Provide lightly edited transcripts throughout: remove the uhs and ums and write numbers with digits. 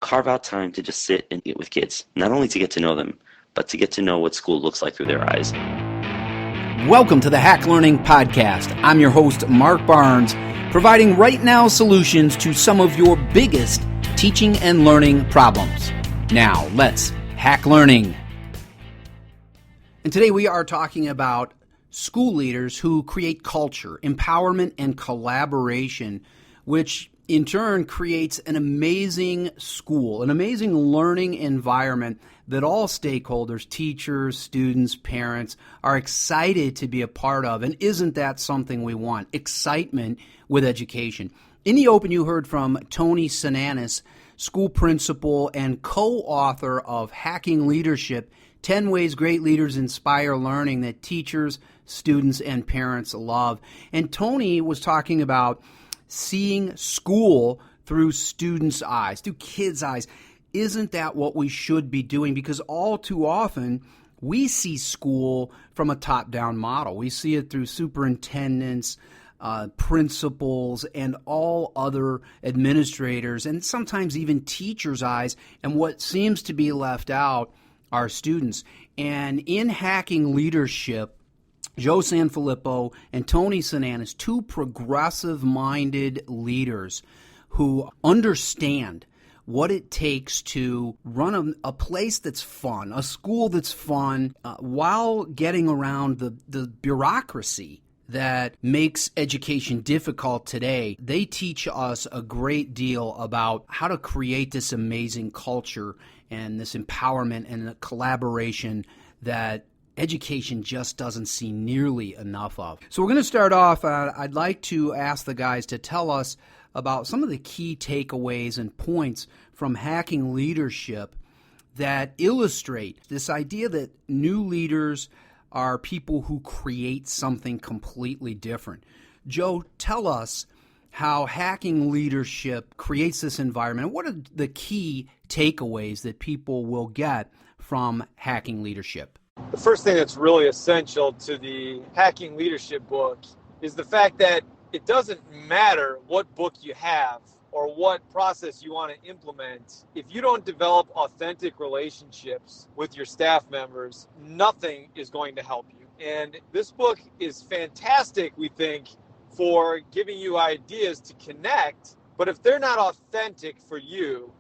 carve out time to just sit and eat with kids, not only to get to know them, but to get to know what school looks like through their eyes. Welcome to the Hack Learning Podcast. I'm your host, Mark Barnes, providing right now solutions to some of your biggest teaching and learning problems. Now, let's hack learning. And today we are talking about school leaders who create culture, empowerment, and collaboration, which in turn creates an amazing school, an amazing learning environment that all stakeholders, teachers, students, parents are excited to be a part of. And isn't that something we want? Excitement with education. In the open, you heard from Tony Sinanis, school principal and co-author of Hacking Leadership, 10 Ways Great Leaders Inspire Learning that teachers, students, and parents love. And Tony was talking about seeing school through students' eyes, through kids' eyes. Isn't that what we should be doing? Because all too often, we see school from a top-down model. We see it through superintendents, principals, and all other administrators, and sometimes even teachers' eyes. And what seems to be left out are students. And in Hacking Leadership, Joe Sanfilippo and Tony Sinanis, two progressive-minded leaders who understand what it takes to run a place that's fun, a school that's fun, while getting around the bureaucracy that makes education difficult today. They teach us a great deal about how to create this amazing culture and this empowerment and the collaboration that education just doesn't see nearly enough of. So we're going to start off, I'd like to ask the guys to tell us about some of the key takeaways and points from Hacking Leadership that illustrate this idea that new leaders are people who create something completely different. Joe, tell us how Hacking Leadership creates this environment. What are the key takeaways that people will get from Hacking Leadership? The first thing that's really essential to the Hacking Leadership book is the fact that it doesn't matter what book you have or what process you want to implement. If you don't develop authentic relationships with your staff members, nothing is going to help you. And this book is fantastic, we think, for giving you ideas to connect. But if they're not authentic for you,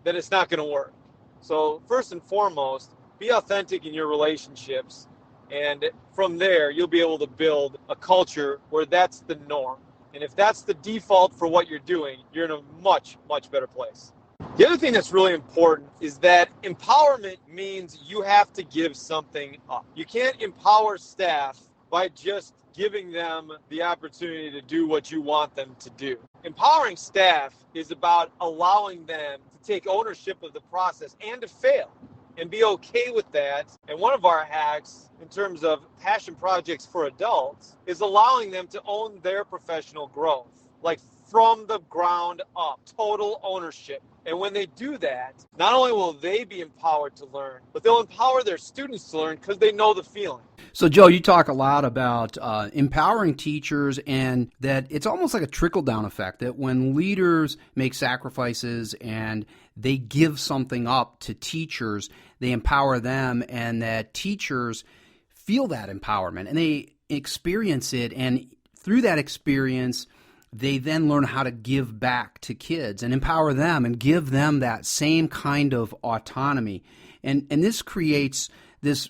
then it's not going to work. So first and foremost, be authentic in your relationships, and from there, you'll be able to build a culture where that's the norm. And if that's the default for what you're doing, you're in a much, much better place. The other thing that's really important is that empowerment means you have to give something up. You can't empower staff by just giving them the opportunity to do what you want them to do. Empowering staff is about allowing them to take ownership of the process and to fail, and be okay with that. And one of our hacks in terms of passion projects for adults is allowing them to own their professional growth, like from the ground up, total ownership. And when they do that, not only will they be empowered to learn, but they'll empower their students to learn because they know the feeling. So, Joe, you talk a lot about empowering teachers, and that it's almost like a trickle-down effect, that when leaders make sacrifices and they give something up to teachers, they empower them, and that teachers feel that empowerment, and they experience it, and through that experience, they then learn how to give back to kids and empower them and give them that same kind of autonomy. And this creates this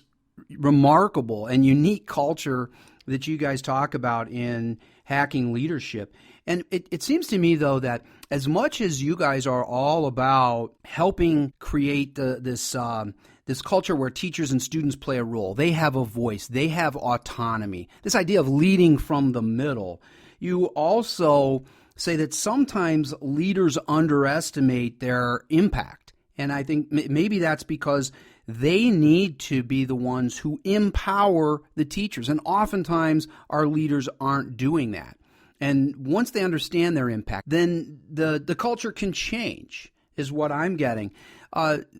remarkable and unique culture that you guys talk about in Hacking Leadership. And it seems to me, though, that as much as you guys are all about helping create this culture where teachers and students play a role, they have a voice, they have autonomy, this idea of leading from the middle, you also say that sometimes leaders underestimate their impact. And I think maybe that's because they need to be the ones who empower the teachers. And oftentimes our leaders aren't doing that. And once they understand their impact, then the culture can change, is what I'm getting.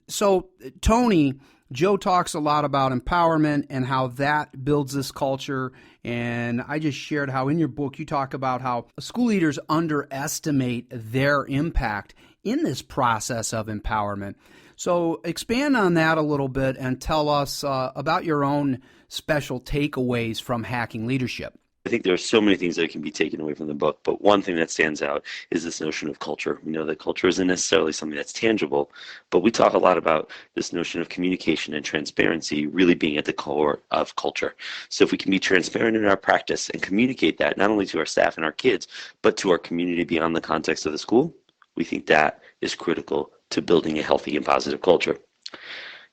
So, Tony, Joe talks a lot about empowerment and how that builds this culture. And I just shared how in your book you talk about how school leaders underestimate their impact in this process of empowerment. So expand on that a little bit and tell us about your own special takeaways from Hacking Leadership. I think there are so many things that can be taken away from the book, but one thing that stands out is this notion of culture. We know that culture isn't necessarily something that's tangible, but we talk a lot about this notion of communication and transparency really being at the core of culture. So if we can be transparent in our practice and communicate that not only to our staff and our kids, but to our community beyond the context of the school, we think that is critical to building a healthy and positive culture.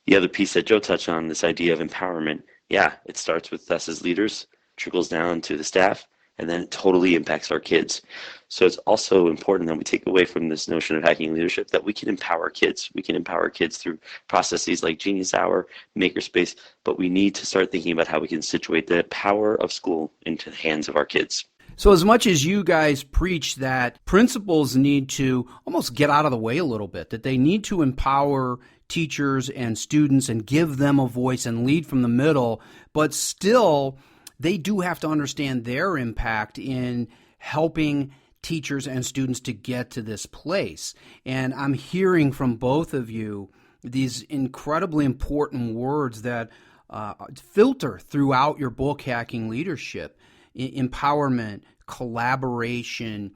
The other piece that Joe touched on, this idea of empowerment, it starts with us as leaders, trickles down to the staff, and then it totally impacts our kids. So it's also important that we take away from this notion of hacking leadership that we can empower kids. We can empower kids through processes like Genius Hour, Makerspace, but we need to start thinking about how we can situate the power of school into the hands of our kids. So as much as you guys preach that principals need to almost get out of the way a little bit, that they need to empower teachers and students and give them a voice and lead from the middle, but still they do have to understand their impact in helping teachers and students to get to this place. And I'm hearing from both of you these incredibly important words that filter throughout your book, Hacking Leadership: empowerment, collaboration,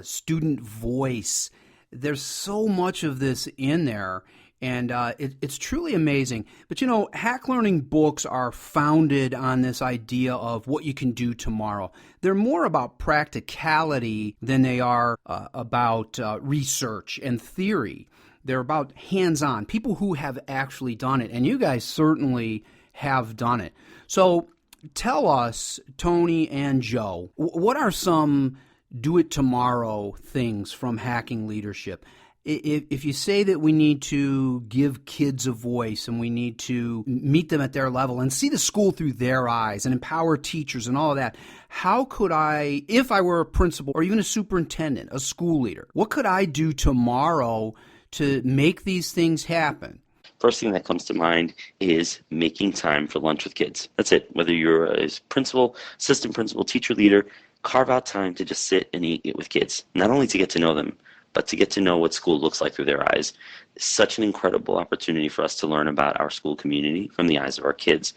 student voice. There's so much of this in there. And it's truly amazing. But, Hack Learning books are founded on this idea of what you can do tomorrow. They're more about practicality than they are about research and theory. They're about hands-on, people who have actually done it. And you guys certainly have done it. So tell us, Tony and Joe, what are some do-it-tomorrow things from Hacking Leadership? If you say that we need to give kids a voice and we need to meet them at their level and see the school through their eyes and empower teachers and all of that, how could I, if I were a principal or even a superintendent, a school leader, what could I do tomorrow to make these things happen? First thing that comes to mind is making time for lunch with kids. That's it. Whether you're a principal, assistant principal, teacher, leader, carve out time to just sit and eat it with kids, not only to get to know them, but to get to know what school looks like through their eyes. It's such an incredible opportunity for us to learn about our school community from the eyes of our kids.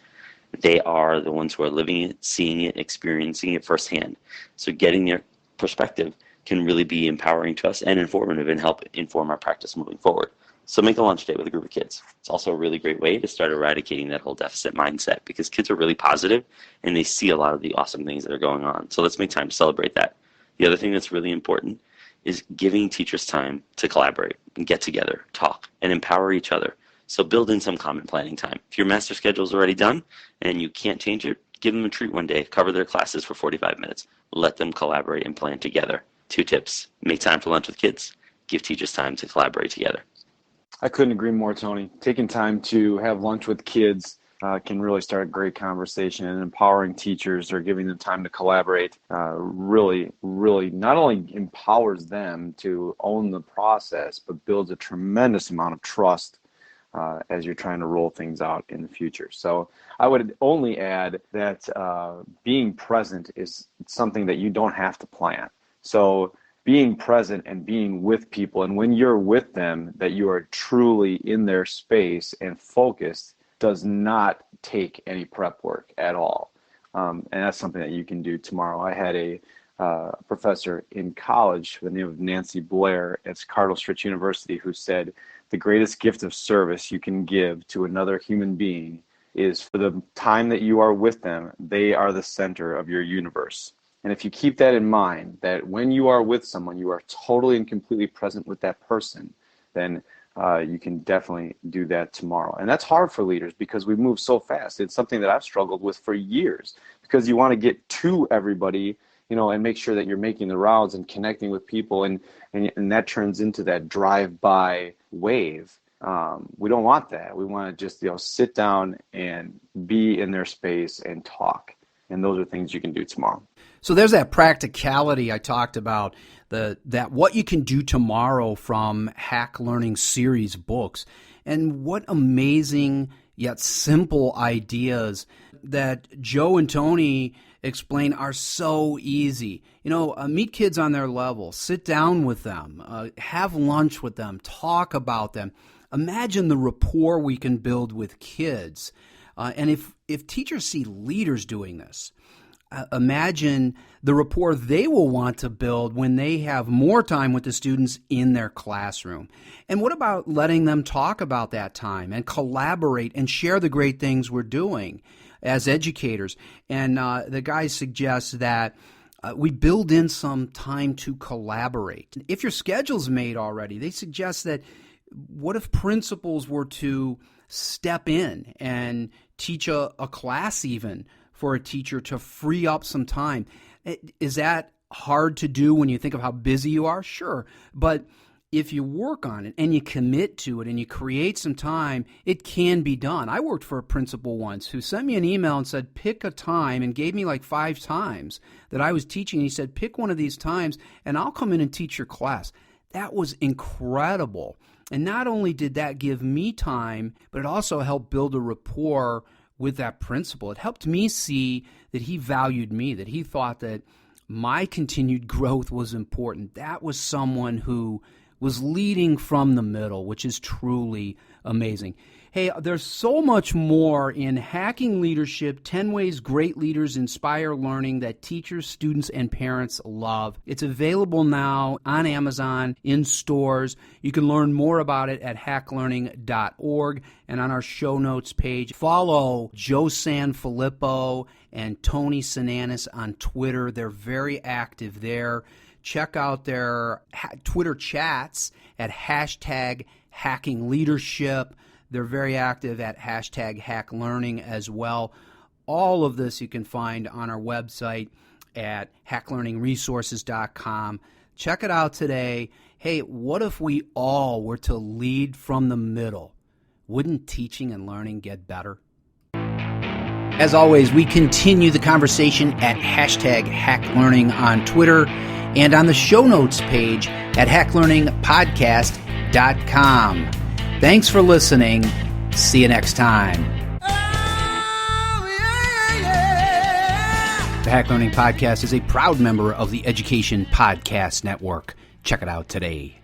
They are the ones who are living it, seeing it, experiencing it firsthand. So getting their perspective can really be empowering to us and informative and help inform our practice moving forward. So make a lunch date with a group of kids. It's also a really great way to start eradicating that whole deficit mindset because kids are really positive and they see a lot of the awesome things that are going on. So let's make time to celebrate that. The other thing that's really important is giving teachers time to collaborate and get together, talk, and empower each other. So build in some common planning time. If your master schedule is already done and you can't change it, give them a treat one day, cover their classes for 45 minutes. Let them collaborate and plan together. 2 tips: make time for lunch with kids, give teachers time to collaborate together. I couldn't agree more, Tony. Taking time to have lunch with kids can really start a great conversation, and empowering teachers or giving them time to collaborate really not only empowers them to own the process, but builds a tremendous amount of trust as you're trying to roll things out in the future. So I would only add that being present is something that you don't have to plan. So being present and being with people, and when you're with them, that you are truly in their space and focused, does not take any prep work at all. And that's something that you can do tomorrow. I had a professor in college by the name of Nancy Blair at Cardinal Stritch University who said, the greatest gift of service you can give to another human being is for the time that you are with them, they are the center of your universe. And if you keep that in mind, that when you are with someone, you are totally and completely present with that person, then you can definitely do that tomorrow. And that's hard for leaders because we move so fast. It's something that I've struggled with for years because you want to get to everybody, and make sure that you're making the rounds and connecting with people. And that turns into that drive-by wave. We don't want that. We want to just, sit down and be in their space and talk. And those are things you can do tomorrow. So there's that practicality I talked about, that what you can do tomorrow from Hack Learning series books. And what amazing yet simple ideas that Joe and Tony explain are so easy. Meet kids on their level, sit down with them, have lunch with them, talk about them. Imagine the rapport we can build with kids. And if teachers see leaders doing this, imagine the rapport they will want to build when they have more time with the students in their classroom. And what about letting them talk about that time and collaborate and share the great things we're doing as educators? And the guys suggest that we build in some time to collaborate. If your schedule's made already, they suggest that what if principals were to step in and teach a class even for a teacher to free up some time? Is that hard to do when you think of how busy you are? Sure. But if you work on it and you commit to it and you create some time, it can be done. I worked for a principal once who sent me an email and said, pick a time, and gave me like 5 times that I was teaching. He said, pick one of these times and I'll come in and teach your class. That was incredible. And not only did that give me time, but it also helped build a rapport with that principal. It helped me see that he valued me, that he thought that my continued growth was important. That was someone who was leading from the middle, which is truly amazing. Hey, there's so much more in Hacking Leadership, 10 Ways Great Leaders Inspire Learning that teachers, students, and parents love. It's available now on Amazon, in stores. You can learn more about it at hacklearning.org and on our show notes page. Follow Joe Sanfilippo and Tony Sinanis on Twitter. They're very active there. Check out their Twitter chats at #HackingLeadership. They're very active at #HackLearning as well. All of this you can find on our website at hacklearningresources.com. Check it out today. Hey, what if we all were to lead from the middle? Wouldn't teaching and learning get better? As always, we continue the conversation at #HackLearning on Twitter and on the show notes page at hacklearningpodcast.com. Thanks for listening. See you next time. The Hack Learning Podcast is a proud member of the Education Podcast Network. Check it out today.